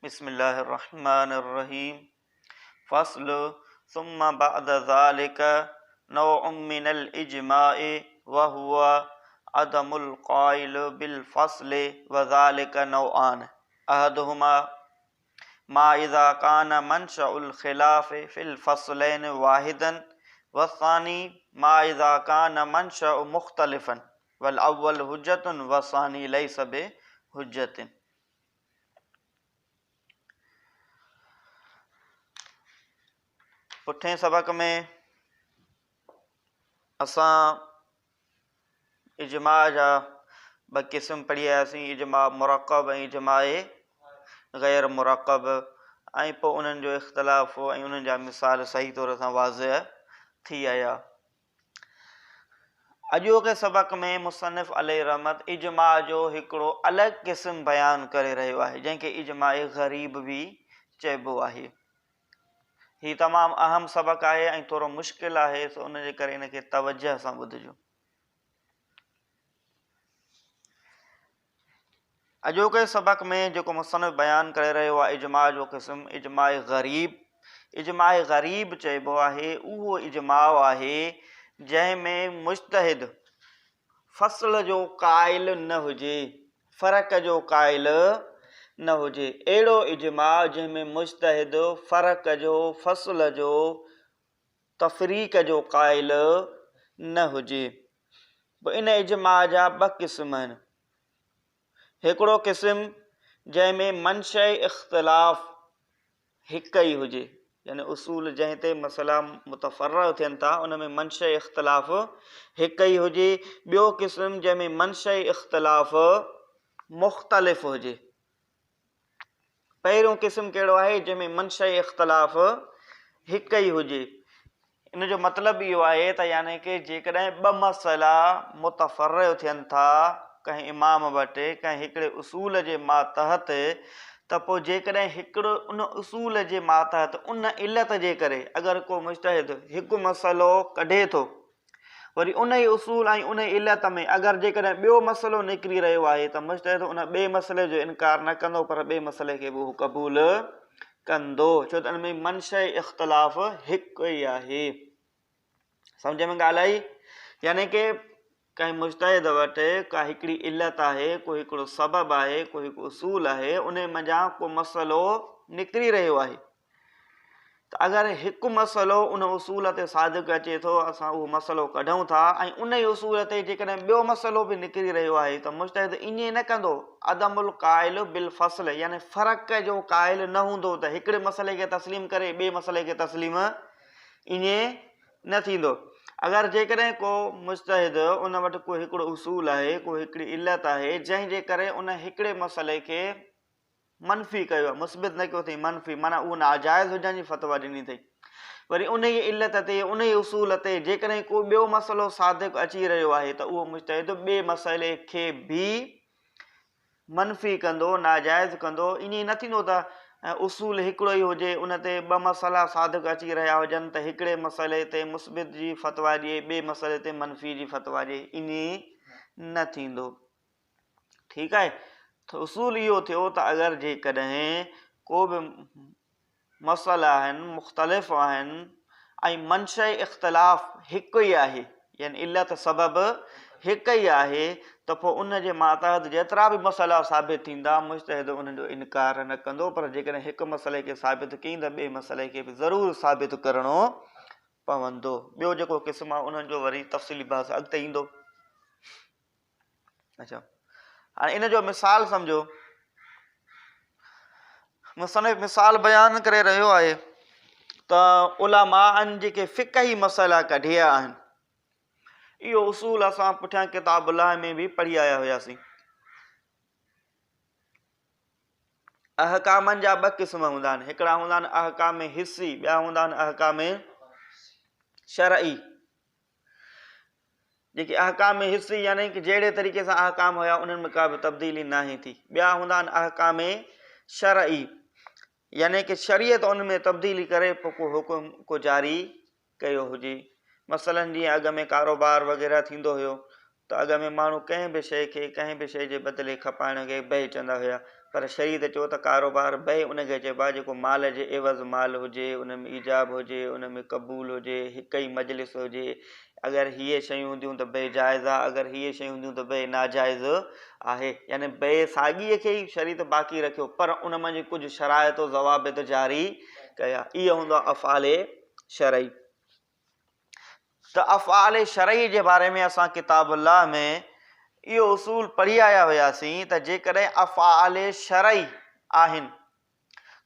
बिस्मिल्लाहिर्रहमानिर्रहीम। फ़स्ल सुम्मा बअद ज़ालिका नौउम मिनल इज्माइ व हुवा अदमुल क़ाइल बिल फ़स्ल व ज़ालिका नौआन अहदुहुमा मा इज़ा कान मनशउल ख़िलाफ़ फ़िल फ़स्लैन वाहिदन वस्सानी मा इज़ा कान मनशउ मुख़्तलिफ़न वल अव्वल हुज्जतुन वस्सानी लैसा बिहुज्जतिन। पुठे सबक में असां इजमा जा ब क़िस्म पढ़ी आयासीं, इजमा मुरक़ब ऐं इजमा ग़ैर मुरक़ब, ऐं पोइ उन्हनि जो इख़्तिलाफ़ ऐं उन्हनि जा मिसाल सही तौर सां वाज़िह थी आया। अॼोके सबक में मुसन्निफ़ अलैहि रहमत इजमा जो हिकिड़ो अलॻि क़िस्म बयानु करे रहियो आहे, जंहिंखे इजमा ग़रीब बि चइबो आहे। हीउ तमामु अहम सबक आहे ऐं थोरो मुश्किल आहे, सो उनजे करे इनखे तवजह सां ॿुधिजो। अॼोके सबक में जेको मुसन्निफ़ बयानु करे रहियो आहे इजमा जो क़िस्म इजमा ग़रीब। इजमा ग़रीब चइबो आहे उहो इजमा आहे जंहिंमें मुज्तहिद फ़स्ल जो क़ाइल न हुजे, फ़र्क़ जो क़ाइल न हुजे। अहिड़ो इजमा जंहिंमें मुज्तहिद फ़र्क़ जो, फ़स्ल जो, तफ़रीक़ जो क़ाइल न हुजे। इन इजमा जा ॿ क़िस्म आहिनि। हिकिड़ो क़िस्म जंहिंमें मंशअ इख़्तिलाफ़ हिकु ई हुजे, यानी उसूल जंहिं ते मसला मुतफ़र्रअ थियनि था उन में मंशअ इख़्तिलाफ़ हिकु ई हुजे। ॿियो क़िस्म जंहिंमें मंशअ इख़्तिलाफ़ मुख़्तलिफ़ हुजे। पहिरियों क़िस्म कहिड़ो आहे, जंहिंमें मंशअ इख़्तिलाफ़ हिकु ई हुजे। इन जो मतिलबु इहो आहे त यानी कि जेकॾहिं ॿ मसइला मुतफ़र्रअ थियनि था कंहिं इमाम वटि कंहिं हिकिड़े उसूल जे मातहत, त पोइ जेकॾहिं हिकिड़ो उन उसूल जे मातहत उन इल्लत जे करे अगरि को मुज्तहिद हिकु मसइलो कढे थो, वरी उन ई उसूल ऐं उन इल्लत में अगरि जेकॾहिं ॿियो मसइलो निकिरी रहियो आहे त मुज्तहिद उन ॿिए मसइले जो इनकार न कंदो, पर ॿिए मसइले खे बि उहो क़बूल कंदो, छो त उन में मंशअ इख़्तिलाफ़ हिकु ई आहे। सम्झ में ॻाल्हि आई? यानी कि कंहिं मुज्तहिद वटि का हिकिड़ी इल्लत आहे, को हिकिड़ो सबबु आहे, को हिकु उसूल आहे, उन मंझां को मसइलो निकिरी रहियो आहे, त अगरि हिकु मसइलो उन उसूल ते सादिक़ अचे थो, असां उहो मसइलो कढूं था ऐं उन ई उसूल ते जेकॾहिं ॿियो मसइलो बि निकिरी रहियो आहे त मुज्तहिद ईअं न कंदो अदमुल क़ाइल बिल फ़स्ल, यानी फ़र्क़ जो क़ाइल न हूंदो त हिकिड़े मसइले खे तस्लीम करे ॿिए मसइले खे तस्लीम ईअं न थींदो। अगरि जेकॾहिं को मुज्तहिद उन वटि को हिकिड़ो उसूल आहे, को हिकिड़ी इल्लत आहे, जंहिंजे करे उन हिकिड़े मसइले खे मनफ़ी कयो आहे, मुस्बित न कयो अथई, मनफ़ी माना उहो नाजाइज़ हुजण जी फ़तवा ॾिनी अथई, वरी उन ई इल्लत ते उन ई उसूल ते जेकॾहिं को ॿियो मसइलो सादिक़ अची रहियो आहे त उहो मुज्तहिद ॿिए मसइले खे बि मनफ़ी कंदो, नाजाइज़ कंदो। ईअं न थींदो त उसूल हिकिड़ो ई हुजे, उन ते ॿ मसइला सादिक़ अची रहिया हुजनि त हिकिड़े मसइले ते मुस्बित जी फ़तवा ॾिए, ॿिए मसइले ते मनफ़ी जी फ़तवा ॾिए, ईअं न थींदो। ठीकु आहे? त उसूल इहो थियो त अगरि जेकॾहिं को बि मसइला आहिनि, मुख़्तलिफ़ आहिनि ऐं मंशअ इख़्तिलाफ़ हिकु ई आहे, यानी इल्लत सबबु हिकु ई आहे, त पोइ उन जे मातहत जेतिरा बि मसइला साबित थींदा मुज्तहिद उनजो इनकार न कंदो, पर जेकॾहिं हिकु मसइले खे साबित कई त ॿिए मसइले खे बि ज़रूरु साबित करिणो पवंदो। ॿियो जेको क़िस्म आहे उन्हनि जो वरी तफ़सीली बहस अॻिते ईंदो। अच्छा, हाणे इन जो मिसाल सम्झो। मुसन्निफ़ मिसाल बयानु करे रहियो आहे त उलमाअनि जेके फ़िक़ही मसइला कढिया आहिनि, इहो उसूल असां पुठियां किताबुल्लाह में बि पढ़ी आया हुआसीं। अहकामनि जा ॿ क़िस्म हूंदा आहिनि, हिकिड़ा हूंदा आहिनि अहकाम हिस्सी, ॿिया हूंदा आहिनि अहकाम शरई। जेके अहकाम हिस्सी यानी कि जहिड़े तरीक़े सां अहकाम हुया उन्हनि में का बि तब्दीली नाहे थी। ॿिया हूंदा आहिनि अहकाम शरई, यानी कि शरीयत उन में तब्दीली करे पोइ को हुकुम को जारी कयो हुजे। मसलन जीअं अॻ में कारोबार वग़ैरह थींदो हुयो त अॻ में माण्हू कंहिं बि शइ खे कंहिं बि शइ जे बदिले खपाइण खे बै चवंदा हुया, पर शरीयत चओ त कारोबार बे उनखे चइबो आहे जेको माल जे एवज़ माल हुजे, उन में ईजाब हुजे, उन में क़बूल हुजे, हिक ई मजलिस हुजे। अगरि हीअ शयूं हूंदियूं त बे जाइज़ आहे, अगरि हीअ शयूं हूंदियूं त बे नाजाइज़ आहे। यानी बे साॻीअ खे ई शरीयत बाक़ी रखियो, पर उन मंझि कुझु शराइतो ज़वाबित जारी कया। इहो हूंदो आहे अफ़आले शरई। त अफ़आले शरई जे बारे में असां किताबुल्लाह में इहो उसूल पढ़ी आया हुयासीं त जेकॾहिं अफ़आले शरई आहिनि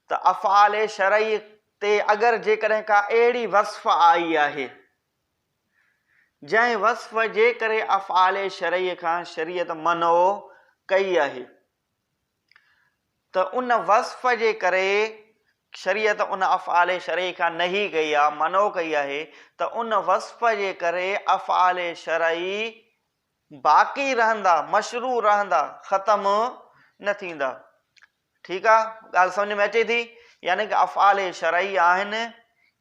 त अफ़आले शरई ते अगरि जेकॾहिं का अहिड़ी वस्फ़ आई आहे जंहिं वस्फ़ जे करे अफ़आले शरई खां शरीयत मनो कई आहे, त उन वस्फ़ जे करे शरीयत उन अफ़आले शरई खां नही कई आहे, मनो कई आहे, त उन वस्फ़ जे करे अफ़आले शरई बाक़ी रहंदा, मशरू रहंदा, ख़तमु न थींदा। ठीकु आहे, ॻाल्हि सम्झ में अचे थी? यानी कि अफ़आले शरई आहिनि,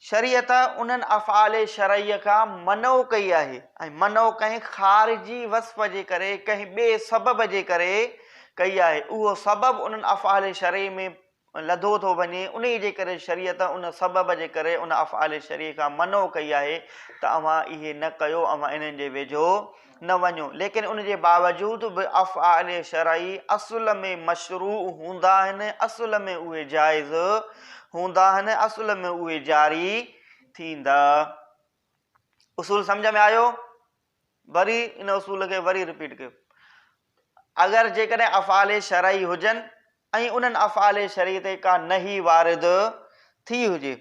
शरीयत उन्हनि अफ़आले शरई खां मनो कई आहे, ऐं मनो कंहिं ख़ारिजी वस्फ़ जे करे, कंहिं ॿिए सबब जे करे कई आहे। उहो सबब उन्हनि अफ़आले शरई में लधो थो वञे, उन जे करे शरीयत उन सबब जे करे उन अफ़आले शरई खां मनो कई आहे त अव्हां इहे न कयो, अव्हां इन्हनि जे वेझो न वञो। लेकिन उन जे बावजूद बि अफ़आले शरई असुल में मशरू हूंदा आहिनि, असुल में उहे जाइज़ हूंदा आहिनि, असुल में उहे जारी थींदा। उसूल सम्झ में आयो? वरी इन उसूल खे वरी रिपीट कयो। अगरि जेकॾहिं अफ़आले शरई हुजनि ऐं उन्हनि अफ़आले शरई ते का नही वारिद थी हुजे,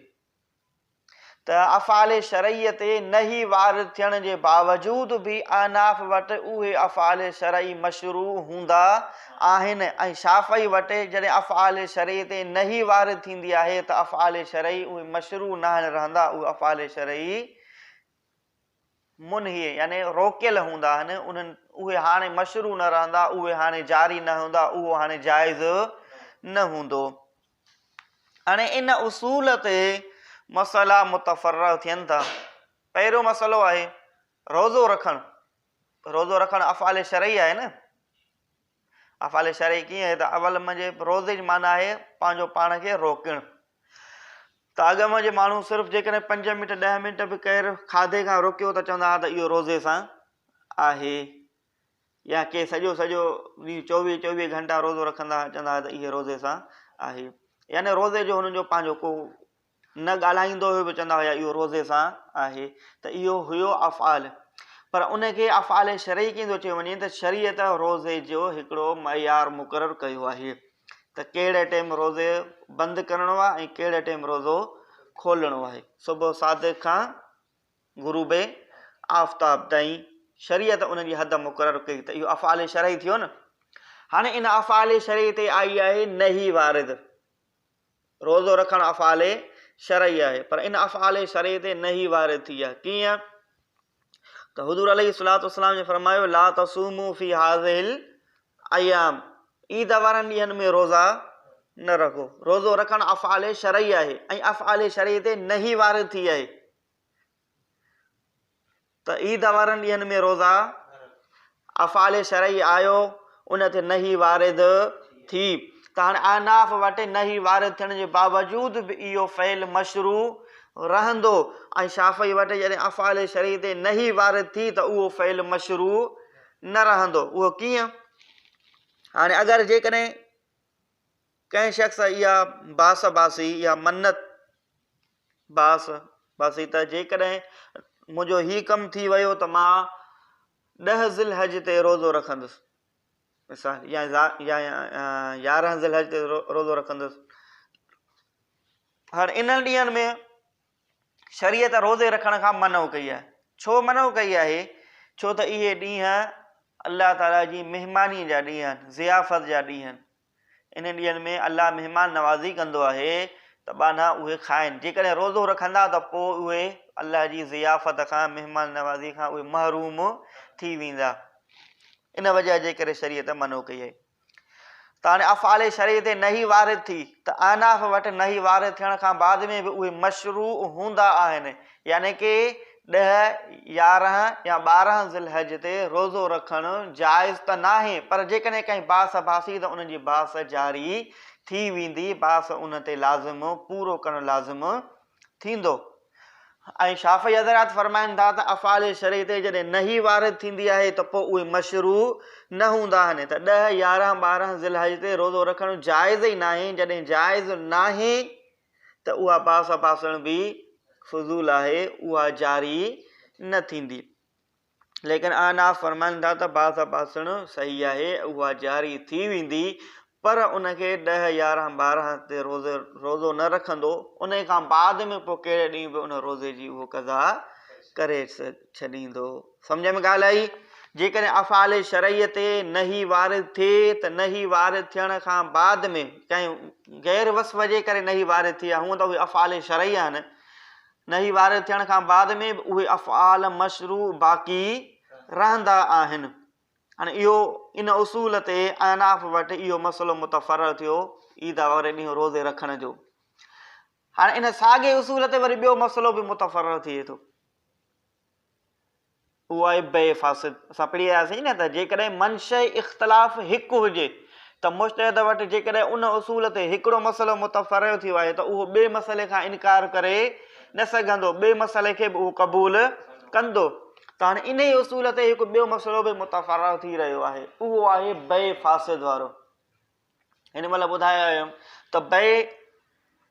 त अफ़आले शरई ते नही वारिद थियण जे बावजूद बि अहनाफ वटि उहे अफ़आले शरई मशरू हूंदा आहिनि, ऐं शाफ़ई वटि जॾहिं अफ़आले शरई ते नही वारिद थींदी आहे त अफ़आले शरई उहे मशरू न रहंदा, उहे अफ़आले शरई मुनही यानी रोकियल हूंदा आहिनि, उन्हनि उहे हाणे मशरू न रहंदा, उहे हाणे जारी न हूंदा, उहो हाणे जाइज़ न हूंदो। हाणे इन उसूल ते मसला मुतफ़र्र थियनि था। पहिरियों मसलो आहे रोज़ो रखणु। रोज़ो रखणु अफ़आले शरई आहे न। अफ़आले शरई कीअं आहे त अवल मुंहिंजे रोज़े जी माना आहे पंहिंजो पाण खे रोकणु। त अॻु जे माण्हू सिर्फ़ु जेकॾहिं 5 मिंट 10 मिंट बि केरु खाधे खां रोकियो त चवंदा त इहो रोज़े सां आहे, या के सॼो 24 घंटा रोज़ो रखंदा, चवंदा त इहे रोज़े सां आहे। यानी रोज़े जो हुननि जो पंहिंजो को न ॻाल्हाईंदो हुयो बि चवंदा हुया इहो रोज़े सां आहे। त इहो हुयो अफ़आल। पर उनखे अफ़आले शरई कीअं थो चयो वञे त शरीयत रोज़े जो हिकिड़ो मयार मुक़ररु कयो आहे त कहिड़े टाइम रोज़े बंदि करिणो आहे ऐं कहिड़े टाइम रोज़ो खोलणो आहे। सुबुह सादिक खां गुरूबे आफ़ताब ताईं शरीयत उन जी हद मुक़ररु कई, त इहो अफ़आले शरई थियो न। हाणे इन अफ़आले शरई ते आई आहे नही वारिद। रोज़ो रखणु अफ़आले शरई आहे, पर इन अफ़आले शरई ते नही वारिद थी आहे। कीअं? त हुज़ूर अलैहिस्सलातु वस्सलाम ने फरमायो ला तसूमू फी हाज़िहिल अय्याम, ईद वारनि ॾींहंनि में रोज़ा न रखो। रोज़ो रखणु अफ़आले शरई आहे ऐं अफ़आले शरई ते नही वारिद थी आहे, त ईद वारनि ॾींहंनि में रोज़ा अफ़आले शरई आयो, उन ते नही वारिद थी। त हाणे अहनाफ वटि नही वारिद थियण जे बावजूद बि इहो फ़इल मशरू रहंदो, ऐं शाफ़ई वटि जॾहिं अफ़आले शरई ते नही वारिद थी त उहो फ़इल मशरू न रहंदो। उहो कीअं? हाणे अगरि जेकॾहिं कंहिं शख़्स इहा बास बासी या मन्नत बासी त जेकॾहिं मुंहिंजो ही कमु थी वियो त मां 10 ज़िलहज ते रोज़ो रखंदुसि, मिसाल या 11 ज़िलहज ते रोज़ो रखंदुसि। हाणे इन्हनि ॾींहंनि में शरीयत रोज़े रखण खां मनो कई आहे। छो मनो कई आहे? छो त इहे ॾींहं अल्लाह ताला जी महिमानी जा ॾींहं आहिनि, ज़ियाफ़त जा ॾींहं आहिनि। इन ॾींहंनि में अल्लाह महिमान नवाज़ी कंदो आहे त बाना उहे खाइनि। जेकॾहिं रोज़ो रखंदा त पोइ उहे अल्लाह जी ज़ियाफ़त खां, महिमान नवाज़ी खां उहे महरूम थी वेंदा। इन वजह जे करे शरीयत मनो कई आहे। त हाणे अफ़आले शरई ते नही वारिद थी त अहनाफ वटि नही वारिद थियण खां बाद में बि उहे मशरू हूंदा आहिनि, यानी कि 10, 11 या 12 ज़िलहज ते रोज़ो रखणु जाइज़ त नाहे, पर जेकॾहिं कंहिं बास बासी त उनजी बास जारी थी वेंदी, बास उन ते लाज़िम पूरो करणु लाज़िम थींदो। ऐं शाफ़ी हज़रात फरमाइनि था त अफ़ाल शरई ते जॾहिं नही वारिद थींदी आहे त पोइ उहे मशरू न हूंदा आहिनि। त 10, 11, 12 ज़िलहज ते रोज़ो रखणु जाइज़ ई नाहे। जॾहिं जाइज़ नाहे त उहा बास बासण बि फज़ूल आहे, उहा जारी न थींदी। लेकिन अहनाफ़ फरमाइनि था त बास बासण सही आहे, उहा जारी थी वेंदी, पर उनखे 10, 11, 12 ते रोज़ो न रखंदो, उन खां बाद में पोइ कहिड़े ॾींहुं बि उन रोज़े जी उहो क़ज़ा करे छॾींदो। सम्झ में ॻाल्हि आई? जेकॾहिं अफ़ाल शरईअ ते नही वारिद थिए त नही वारिद थियण खां बाद में कंहिं गैर वस्फ़ जे करे नही वारिद थी आहे, हूअं त उहे अफ़ाल शरई आहिनि, नही वारिद थियण खां बाद में बि उहे अफ़आल मशरू बाक़ी रहंदा आहिनि। हाणे इहो इन उसूल ते अहनाफ़ वटि इहो मसइलो मुतफ़रक़ थियो ईद वारे ॾींहुं रोज़े रखण जो। हाणे इन साॻे उसूल ते वरी ॿियो मसइलो बि मुतफ़रक़ थिए थो, उहो आहे बे फासिद। असां पढ़ी आयासीं न त जेकॾहिं मंशअ इख़्तिलाफ़ हिकु हुजे त मुज्तहिद वटि जेकॾहिं उन उसूल ते हिकिड़ो मसइलो मुतफ़रक़ थियो आहे त उहो ॿिए मसइले खां इनकार करे न सघंदो, ॿिए मसइले खे बि उहो क़बूल कंदो। त हाणे इन ई उसूल ते हिकु ॿियो मसइलो बि मुतफ़रक़ थी रहियो आहे, उहो आहे बे फासिद वारो। हिन महिल ॿुधायो आयुमि त बे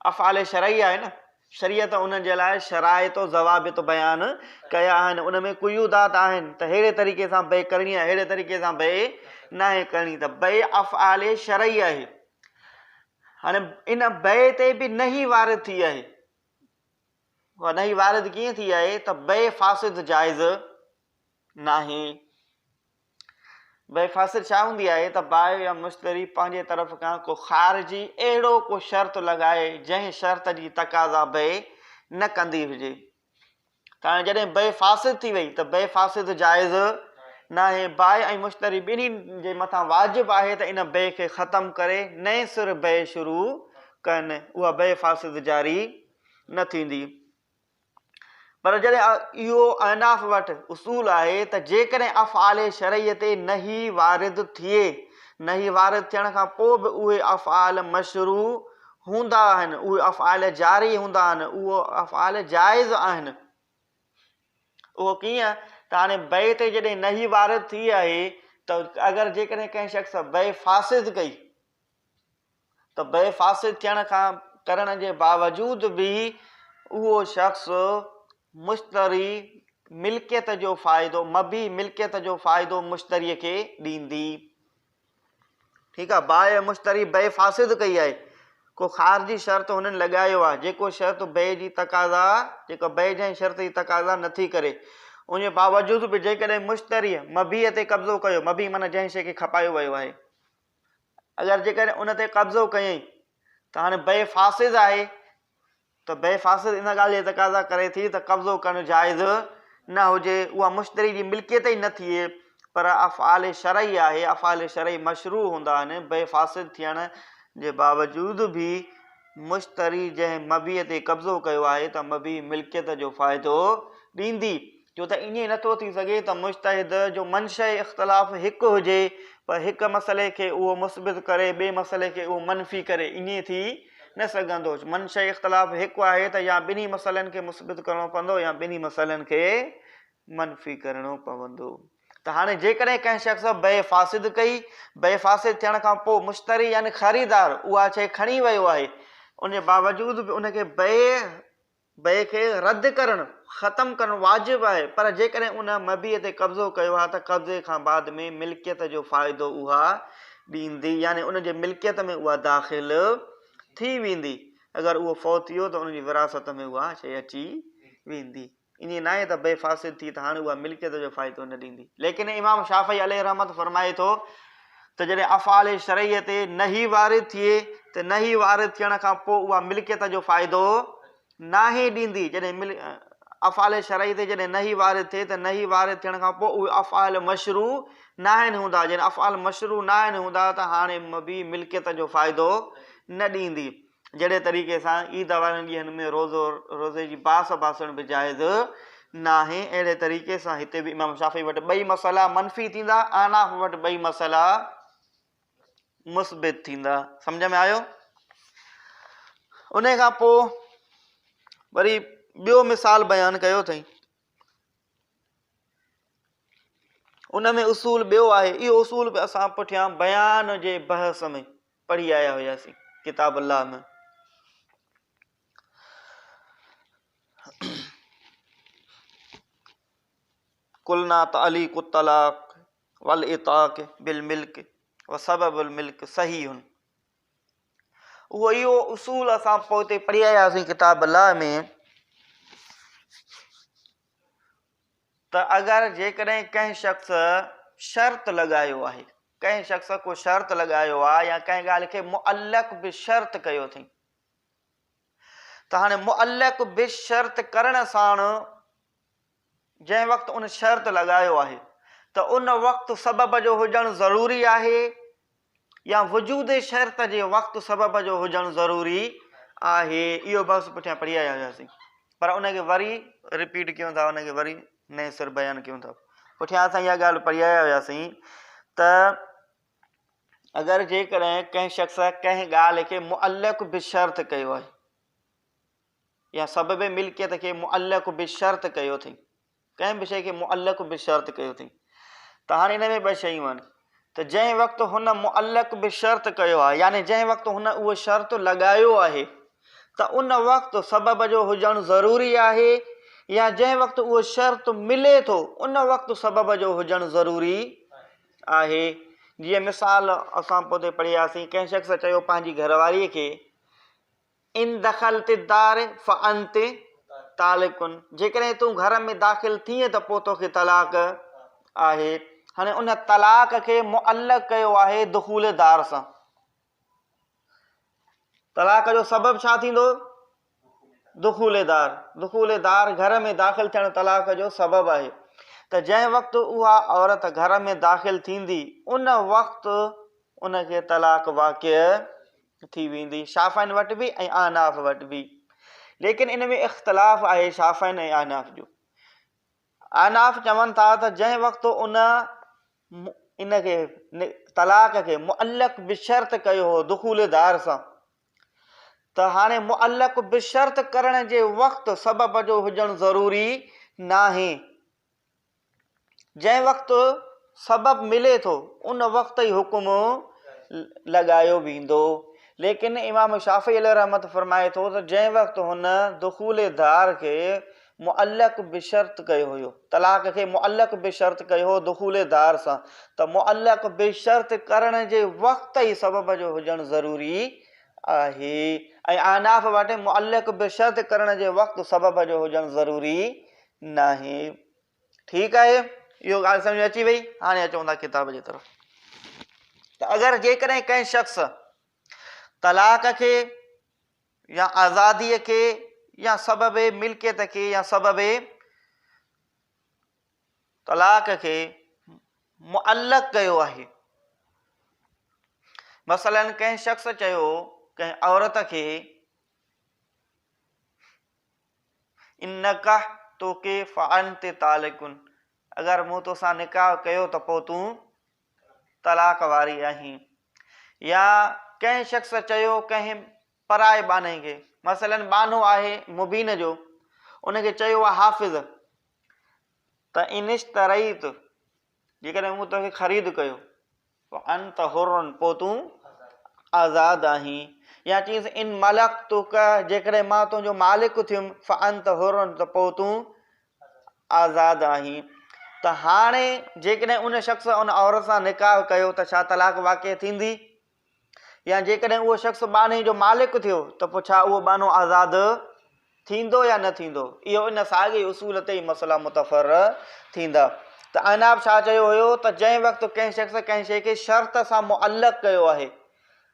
अफ़आल शरई आहे न, शरीयत उन जे लाइ शराइत ज़वाबित बयानु कया आहिनि, उन में कुयूदात आहिनि त अहिड़े तरीक़े सां बे करणी आहे, अहिड़े तरीक़े सां बे न आहे करणी। त बे अफ़आल शरई आहे। हाणे इन बे ते बि नही वारिद थी आहे। उहा नही वारिद कीअं थी आहे त बे फासिद जाइज़ नाहे। बे फासिद छा हूंदी आहे त बाए या मुश्तरी पंहिंजे तरफ़ खां को ख़ारिजी अहिड़ो को शर्त लॻाए जंहिं शर्त जी तक़ाज़ा बे न कंदी हुजे। त हाणे जॾहिं बे फासिद थी वई त बे फासिद जाइज़ नाहे। बाए ऐं मुश्तरी ॿिन्हिनि जे मथां वाजिबु आहे त इन बे खे ख़तमु करे नए सिर बे शुरू कनि, उहा बे फासिद जारी न थींदी। पर जॾहिं इहो अहनाफ़ वटि उसूल आहे त जेकॾहिं अफ़आल शरईअ ते नही वारिद थिए, नही वारिद थियण खां पोइ बि उहे अफ़आल मशरू हूंदा आहिनि, उहे अफ़आल जारी हूंदा आहिनि, उहो अफ़आल जाइज़ आहिनि। उहो कीअं त हाणे बे ते जॾहिं नही वारिद थी आहे त अगरि जेकॾहिं कंहिं शख़्स बे फासिद कई त बे फासिद थियण खां करण जे बावजूद बि उहो शख़्स मुश्तरी मिल्कियत जो फ़ाइदो, मबी मिल्कियत जो फ़ाइदो मुश्तरीअ खे ॾींदी। ठीकु आहे, बाए मुश्तरी बे फासिद कई आहे, को ख़ारिजी शर्त हुननि लॻायो आहे, जेको शर्त बे जी तक़ाज़ा, जेको बे जंहिं शर्त जी तक़ाज़ा नथी करे, उन जे बावजूद बि जेकॾहिं मुश्तरीअ मबीअ ते कब्ज़ो कयो, मबी माना जंहिं शइ खे खपायो वियो आहे, अगरि जेकॾहिं उन ते कब्ज़ो कयईं त हाणे बे फासिद आहे त बे फासिद इन ॻाल्हि जी तक़ाज़ा करे थी त कब्ज़ो करणु जाइज़ न हुजे, उहा मुश्तरी जी मिल्कियत ई न थिए। पर अफ़आल शरई आहे, अफ़आल शरई मशरू हूंदा आहिनि, बे फासिद थियण जे बावजूद बि मुश्तरी जंहिं मबीअ ते कब्ज़ो कयो आहे त मबी मिल्कियत जो फ़ाइदो ॾींदी। छो त ईअं नथो थी सघे त मुश्तहिद जो मंशअ इख़्तिलाफ़ हिकु हुजे पर हिकु मसइले खे उहो मुस्बित करे ॿिए मसइले खे उहो मनफ़ी करे, ईअं थी न सघंदो। मंशअ इख़्तिलाफ़ हिकु आहे त या ॿिन्ही मसइलनि खे मुस्बित करणो पवंदो या ॿिन्ही मसइलनि खे मनफ़ी करणो पवंदो। त हाणे जेकॾहिं कंहिं शख़्स बे फासिद कई, बे फासिद थियण खां पोइ मुश्तरी यानी ख़रीदार उहा शइ खणी वियो आहे, उन जे बावजूद बि उनखे बे खे रद्द करणु, ख़तमु करणु वाजिबु आहे, पर जेकॾहिं उन मबीअ ते कब्ज़ो कयो आहे त कब्ज़े खां बाद में मिल्कियत जो फ़ाइदो उहा ॾींदी, यानी उन जे मिल्कियत में उहा दाख़िल थी वेंदी। अगरि उहो फ़ौत थी वियो त उनजी विरासत में उहा शइ अची वेंदी। ईअं न आहे त बे फासिद थी त हाणे उहा मिल्कियत जो फ़ाइदो न ॾींदी। लेकिन इमाम शाफ़ी अलैहि रहमत फरमाए थो त जॾहिं अफ़आल शरईअ ते नही वारिद थिए त नही वारिद थियण खां पोइ उहा मिल्कियत जो फ़ाइदो नाहे ॾींदी। जॾहिं अफ़आल शरई ते जॾहिं नही वारिद थिए त नही वारिद थियण खां पोइ उहे अफ़आल मशरू न आहिनि हूंदा। जॾहिं अफ़आल मशरू न आहिनि हूंदा त हाणे बि मिल्कियत जो फ़ाइदो न ॾींदी। जहिड़े तरीक़े सां ईद वारनि ॾींहंनि में रोज़े जी बास बासण बि जाइज़ नाहे। अहिड़े तरीक़े सां हिते बि इमाम शाफ़ी वटि ॿई मसइला मनफ़ी थींदा, आनाफ़ वटि ॿई मसइला मुस्बित थींदा। सम्झ में आयो? उन खां पोइ वरी ॿियो मिसाल बयानु कयो अथई। उन में उसूल ॿियो आहे। इहो उसूल बि असां पुठियां बयान जे बहस में पढ़ी आया हुआसीं किताब अल्लाह में। कुलना तअलीक़ तलाक़ वल इताक़ बिल मिल्क व सबबुल मिल्क सहीहुन। उहो इहो उसूल असां पोइ हिते पढ़ी आयासीं किताब अल्लाह में त अगरि जेकॾहिं कंहिं शख़्स शर्त लॻायो आहे, कंहिं शख़्स को शर्त लॻायो आहे या कंहिं ॻाल्हि खे मुअल्लक़ बि शर्त कयो अथई, त हाणे मुअल्लक़ बि शर्त करण साण जंहिं वक़्तु उन शर्त लॻायो आहे त उन वक़्तु सबब जो हुजणु ज़रूरी आहे या वजूद शर्त जे वक़्तु सबब जो हुजणु ज़रूरी आहे। इहो बस पुठियां पढ़ी आया हुआसीं, पर उनखे वरी रिपीट कयूं था, उनखे वरी नए सिर बयानु कयूं था। पुठियां असां इहा ॻाल्हि पढ़ी आया हुआसीं त अगरि जेकॾहिं कंहिं शख़्स कंहिं ॻाल्हि खे मुअल्लक़ बि शर्त कयो आहे या सबब मिल्कियत खे मुअल्लक़ बि शर्त कयो अथई, कंहिं बि शइ खे मुअल्लक़ बि शर्त कयो अथई, त हाणे हिन में ॿ शयूं आहिनि। त जंहिं वक़्तु हुन मुअल्लक़ बि शर्त कयो आहे, यानी जंहिं वक़्तु हुन उहो शर्त लॻायो आहे त उन वक़्तु सबब जो हुजणु ज़रूरी आहे या जंहिं वक़्तु उहो शर्त मिले थो उन वक़्तु सबब जो हुजणु ज़रूरी आहे। जीअं मिसाल असां पोइ पढ़ियासीं, कंहिं शख़्स चयो पंहिंजी घरवारीअ खे इन दख़लत दार फ़अंत तालिकुन, जेकॾहिं तूं घर में दाख़िल थिए त पोइ तोखे तलाक आहे। हाणे उन तलाक खे मुअल्लक़ कयो आहे दुख़ूल दार सां। तलाक जो सबब छा थींदो? दुख़ूल दार। दुख़ूल दार घर में दाख़िल थियणु तलाक जो सबब आहे। त जंहिं वक़्तु उहा औरत घर में दाख़िल थींदी उन वक़्तु उनखे तलाक वाक़िअ थी वेंदी, शाफ़िअनि वटि बि ऐं आनाफ़ वटि बि। लेकिन इन में इख़्तिलाफ़ आहे शाफ़िअनि ऐं आनाफ़ जो। आनाफ़ चवनि था त जंहिं वक़्तु उन इनखे तलाक खे मुअल्लक़ बि शर्त कयो हो दुख़ूल दार सां, त हाणे मुअल्लक़ बि शर्त करण जे वक़्तु सबब जो हुजणु ज़रूरी नाहे। जंहिं वक़्तु सबब मिले थो उन वक़्तु ई हुकुम लॻायो वेंदो। लेकिन इमाम शाफ़ी अलैहि रहमत फरमाए थो त जंहिं वक़्तु हुन दुख़ूल दार खे मुअल्लक़ बि शर्त कयो हुयो, तलाक खे मुअल्लक़ बि शर्त कयो हो दुख़ूल दार सां, त मुअल्लक़ बि शर्त करण जे वक़्तु ई सबब जो हुजणु ज़रूरी आहे। ऐं आनाफ़ वटि मुअल्लक़ बि शर्त करण जे वक़्तु सबब जो हुजणु ज़रूरी नाहे। ठीकु आहे, इहो ॻाल्हि सम्झ अची वई। हाणे अचूं था किताब जे तरफ़। त अगरि जेकॾहिं कंहिं शख़्स तलाक खे या आज़ादीअ खे या सबब मिल्कियत खे या सबब तलाक खे मुअल्लक़ कयो आहे, मसलन कंहिं शख़्स चयो कंहिं औरत खे इन निकाह तोके फ़अंत तालिकुन, अगरि मूं तोसां निकाह कयो त पोइ तूं तलाक वारी आहीं। या कंहिं शख़्स चयो कंहिं पराए बाने खे, मसलन बानो आहे मुबीन जो, उनखे चयो आहे हाफ़िज़ त इनिश्तरईत, जेकॾहिं मूं तोखे ख़रीद कयो फ़अंत हुर्रुन, पोइ तूं आज़ाद आहीं। या चईसि इन मलक तुक, जेकॾहिं मां तुंहिंजो मालिक थियुमि फ़अंत हुर्रुन, त पोइ तूं आज़ाद आहीं। त हाणे जेकॾहिं उन शख़्स उन औरत सां निकाह कयो त छा तलाक वाक़िअ थींदी? या जेकॾहिं उहो शख़्स बाने जो मालिक थियो त पोइ छा उहो बानो आज़ाद थींदो या न थींदो? इहो इन साॻे उसूल ते ई मसला मुतफ़र थींदा। त अनाब छा चयो हुयो त जंहिं वक़्तु कंहिं शख़्स कंहिं शइ खे शर्त सां मुअल्लक़ कयो आहे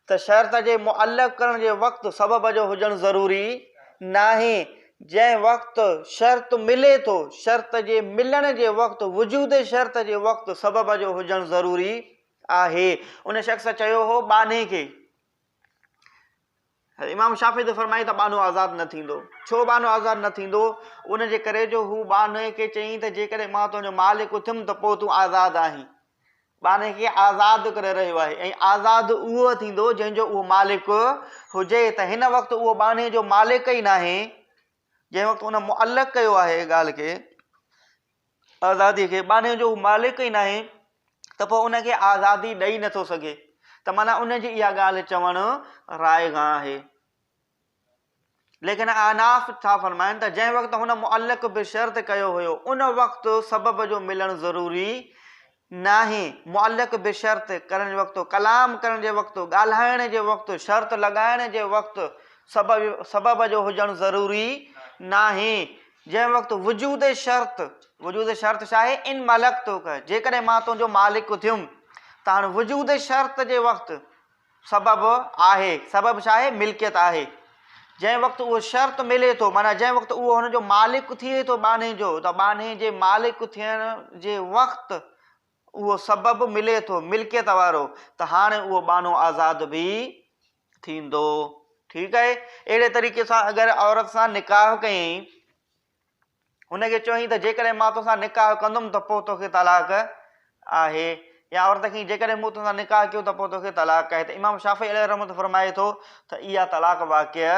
त शर्त जे मुअल्लक़ करण जे वक़्तु सबब जो हुजणु ज़रूरी नाहे। जंहिं वक़्तु शर्त मिले थो, शर्त जे मिलण जे वक़्तु, वजूद शर्त जे वक़्तु सबब जो हुजणु ज़रूरी आहे। उन शख़्स चयो हो बाने खे इमाम शाफ़ी त फरमाई त बानो आज़ादु न थींदो। छो बानो आज़ादु न थींदो? उन जे करे जो हू बाने खे चयईं त जेकॾहिं मां तुंहिंजो मालिक थियुमि त पोइ तूं आज़ादु आहीं। बाने खे आज़ादु करे रहियो आहे ऐं आज़ादु उहो थींदो जंहिंजो उहो मालिक हुजे। त हिन वक़्तु उहो बाने जो मालिक ई नाहे, जंहिं वक़्तु उन मुअल्लक़ कयो आहे ॻाल्हि खे, आज़ादीअ खे, बाने जो मालिक ई नाहे, त पोइ उनखे आज़ादी ॾेई नथो सघे। त माना उनजी इहा ॻाल्हि चवणु रायगां आहे। लेकिन अहनाफ़ छा फरमाइनि त जंहिं वक़्तु हुन मुअल्लक़ बिशर्त कयो हुयो उन वक़्तु सबब जो मिलणु ज़रूरी नाहे। मुअल्लक़ बिशर्त करण जे वक़्तु, कलाम करण जे वक़्तु, ॻाल्हाइण जे वक़्तु, शर्त लॻाइण जे वक़्तु सबब जो हुजणु ज़रूरी नाहे। जंहिं वक़्तु वजूद शर्त छा आहे? इन मलक तो कर, जेकॾहिं मां तुंहिंजो मालिक थियुमि त हाणे वजूद शर्त जे वक़्तु सबब आहे। सबब छा आहे? मिल्कियत आहे। जंहिं वक़्तु उहो शर्त मिले थो, माना जंहिं वक़्तु उहो हुनजो मालिक थिए थो बाने जो, त बाने जे मालिक थियण जे वक़्तु उहो सबब मिले थो मिल्कियत वारो, त हाणे उहो बानो आज़ादु बि थींदो। ठीकु आहे। अहिड़े तरीक़े सां अगरि औरत सां निकाह कयईं, हुनखे चवईं त जेकॾहिं मां तोसां निकाह कंदुमि त पोइ तोखे तलाक आहे, या औरत खे जेकॾहिं मूं तोसां निकाह कयो त पोइ तोखे तलाक आहे, त इमाम शाफ़ी अलैहि रहमत फरमाए थो त इहा तलाक वाक़िअ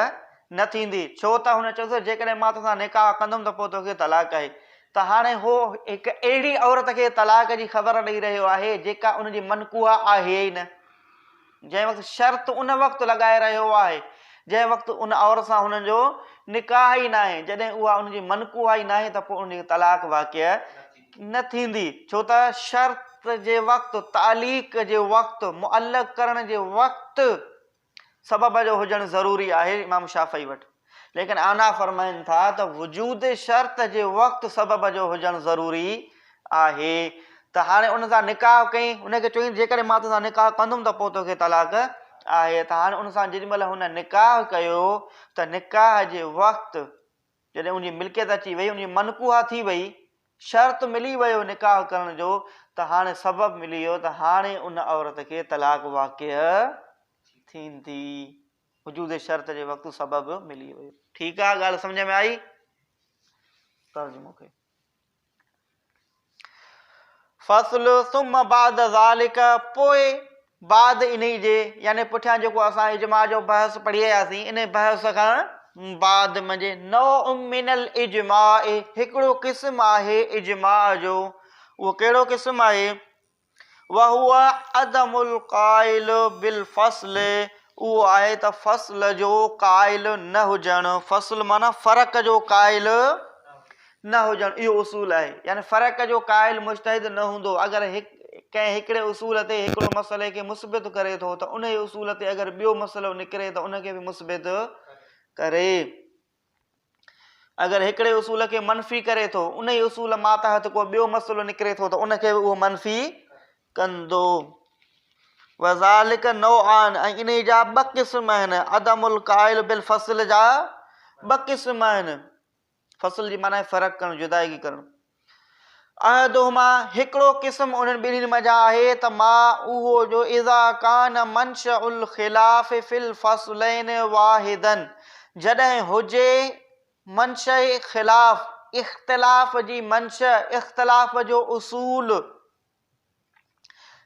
न थींदी। छो त हुन चयो जेकॾहिं मां तोसां निकाह कंदुमि त पोइ तोखे तलाक आहे। त हाणे हो हिकु अहिड़ी औरत खे तलाक जी ख़बर ॾेई रहियो आहे जेका उनजी मनकूहा आहे ई न। जंहिं वक़्तु शर्त उन वक़्तु लॻाए रहियो आहे जंहिं वक़्तु उन औरत सां हुनजो निकाह ई न आहे, जॾहिं उहा उनजी मनकूहा ई न आहे, त पोइ उनजी तलाक वाक़िअ न थींदी। छो त शर्त जे वक़्तु, तालीक़ जे वक़्तु, मुअल्लक़ करण जे वक़्तु सबब जो हुजणु ज़रूरी आहे इमाम शाफ़ी वटि। लेकिन आना फरमाइनि था त वजूद शर्त जे वक़्तु सबब जो हुजणु ज़रूरी आहे। त हाणे उन सां निकाह कयईं, हुनखे चवईं जेकॾहिं मां तोसां निकाह कंदुमि त पोइ तोखे तलाक आहे। त हाणे उन सां जेॾीमहिल हुन निकाह कयो त निकाह जे वक़्तु जॾहिं उनजी मिल्कियत अची वई, उनजी मनकूहा थी वई, शर्त मिली वियो निकाह करण जो, त हाणे सबब मिली वियो, त हाणे उन औरत खे तलाक वाक़िअ थींदी। वजूद शर्त जे वक़्तु सबब मिली वियो। ठीकु आहे, ॻाल्हि सम्झ में आई? तर्जुमो कयो। फ़स्ल सुम बाद ज़ालिक, पोइ बाद इन जे, यानी पुठियां जेको असां इजमा जो बहस पढ़ी आयासीं, इन बहस खां बाद मजे नौ मिनल इजमा, हिकिड़ो क़िस्म आहे इजमा जो। उहो कहिड़ो क़िस्म आहे? वहुआ अदमुल क़ाइल बिल फ़स्ल, उहो आहे त फ़स्ल जो क़ाइल न हुजणु। फ़स्ल माना फ़र्क़ जो क़ाइल न हुजणु, इहो उसूल आहे। यानी फ़र्क़ जो क़ाइल मुज्तहिद न हूंदो। अगरि कंहिं हिकिड़े उसूल ते हिकिड़ो मसइले खे मुस्बित करे थो, त उन उसूल ते अगरि ॿियो मसइलो निकिरे त उनखे बि मुस्बित करे। अगरि हिकिड़े उसूल खे मनफ़ी करे थो, उन ई उसूल मातहत को ॿियो मसइलो निकिरे थो, त उनखे बि उहो मनफ़ी कंदो। वज़ालिक नौआन, ऐं इन जा ॿ क़िस्म आहिनि। अदमुल क़ाइल बिल फ़स्ल जा ॿ क़िस्म आहिनि। फ़स्ल जी माना फ़र्क़ु करणु, जुदाईगी करणु। अहदुहुमा, हिकिड़ो क़िस्म उन्हनि ॿिन्हिनि मज़ा आहे त मां उहो जो इज़ा कान मंशउल ख़िलाफ़ फिल फ़स्लैन वाहिदन, जॾहिं हुजे मंशअ ख़िलाफ़, इख़्तिलाफ़ जी मंशअ, इख़्तिलाफ़ जो उसूल,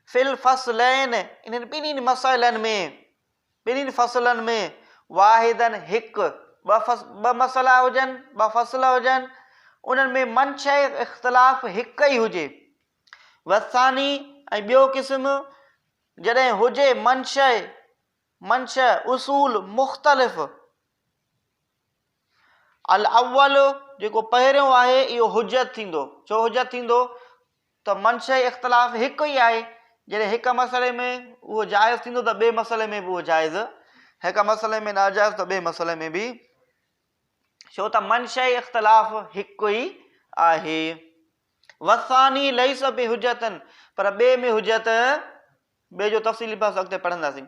फिल फ़स्लैन, इन्हनि ॿिन्हिनि मसइलनि में, ॿिन्हिनि फ़सलनि में, वाहिदन हिकु, ॿ मसइला हुजनि, ॿ फ़सल हुजनि, उन्हनि में मंशअ इख़्तिलाफ़ हिकु ई हुजे। वसानी, ऐं ॿियो क़िस्म जॾहिं हुजे मंशअ उसूल मुख़्तलिफ़। अल अव्वल, जेको पहिरियों आहे, इहो हुजत थींदो। छो हुजत थींदो? त मंशअ इख़्तिलाफ़ हिकु ई आहे। जॾहिं हिकु मसइले में उहो जाइज़ थींदो त ॿिए मसइले में बि उहो जाइज़, हिकु मसइले में नाजाइज़ त ॿिए मसइले में बि, छो त मंशअ इख़्तिलाफ़ हिकु ई आहे। वसानी लैस बि हुजतन, पर ॿिए में हुजत, ॿिए जो तफ़सीली बहस अॻिते पढ़ंदासीं।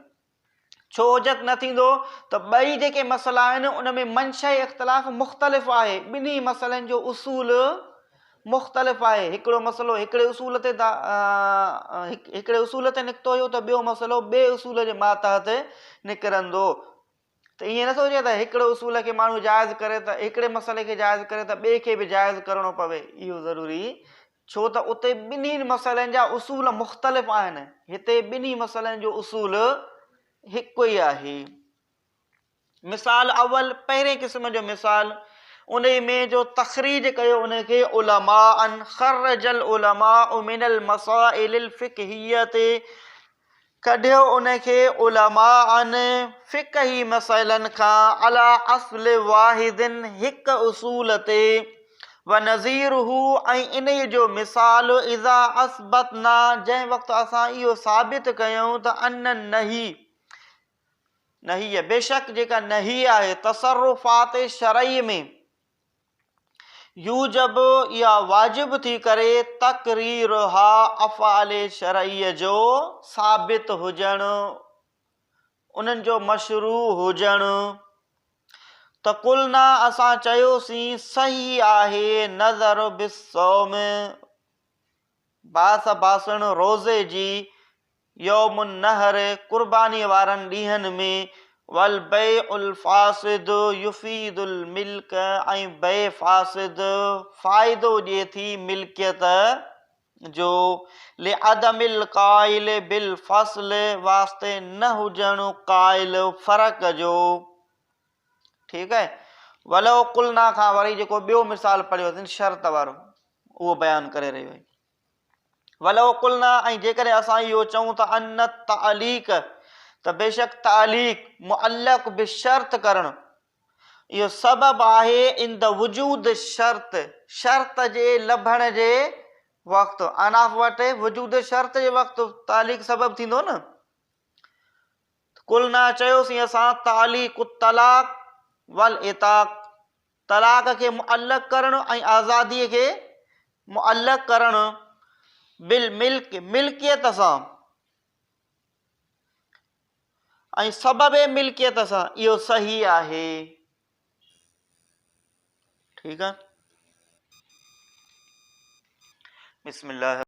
छो हुजत न थींदो? त ॿई जेके मसइला आहिनि उन में मंशअ इख़्तिलाफ़ मुख़्तलिफ़ आहे। ॿिन्ही मसइलनि जो उसूल मुख़्तलिफ़ आहे। हिकिड़ो मसइलो हिकिड़े उसूल ते निकितो हुयो, त ॿियो मसइलो ॿिए उसूल जे मातहत निकिरंदो। त ईअं न सोचे त हिकिड़े उसूल खे माण्हू जाइज़ करे त हिकिड़े मसइले खे जाइज़ करे त ॿिए खे बि जाइज़ करिणो पवे, इहो ज़रूरी, छो त उते ॿिन्ही मसइलनि जा उसूल मुख़्तलिफ़ आहिनि, हिते ॿिन्ही मसइलनि जो उसूल हिकु ई आहे। मिसाल अवल, पहिरें क़िस्म जो मिसाल, उन में जो तख़रीज कयो उनखे उलमाअन, ख़र्रजल उलमाउ मिनल मसाइलिल फ़िक़हियते, कढियो उनखे उलमाअन फ़िक़ही मसइलनि खां अला अस्ल वाहिदिन, हिक उसूल ते, व नज़ीरुहु, ऐं इन जो मिसाल इज़ा असबतना, जंहिं वक़्तु असां इहो साबित कयूं त अन नही, नही बेशक जेका नही आहे तसर्रुफ़ात शरई में यूजब, इहा वाजिब थी करे तक़रीरुहा अफ़आल शरईअ जो साबित हुजणु, उन्हनि जो मशरू हुजणु, त कुलना असां चयोसीं सही आहे नज़र बिस्सौम, बास बासण रोज़े जी, यौमुन नहर, कुर्बानी वारनि ॾींहंनि में, वल बैउल फासिद युफीदुल मिल्क, ऐं बै फासिद फ़ाइदो ॾिए थी मिल्कियत जो, ले अदमिल क़ाइल बिल फ़स्ल, वास्ते न हुजणु क़ाइल फ़र्क़ जो। ठीकु आहे। वलो कुलना खां वरी जेको ॿियो मिसाल पढ़ियोसीं शर्त वारो, उहो बयानु करे रहियो आहे। वलो कुलना, ऐं जेकॾहिं असां इहो चऊं त अन तालीक, त बेशक तालीक मुअल्लक़ बिशर्त करणु, इहो सबब आहे इंद वजूद शर्त, शर्त जे लभण जे वक़्तु, अनाफ वटि वजूद शर्त जे वक़्तु तालीक सबब थींदो न। कुलना चयोसीं असां तालीक तलाक वल इताक, तलाक खे मुअल्लक़ करणु ऐं आज़ादीअ खे मुअल्लक़ करणु, बिल मिल्क, मिल्कियत सां, ऐं सबब मिल्कियत सां, इहो सही आहे। ठीकु आहे। बिस्मिल्लाह।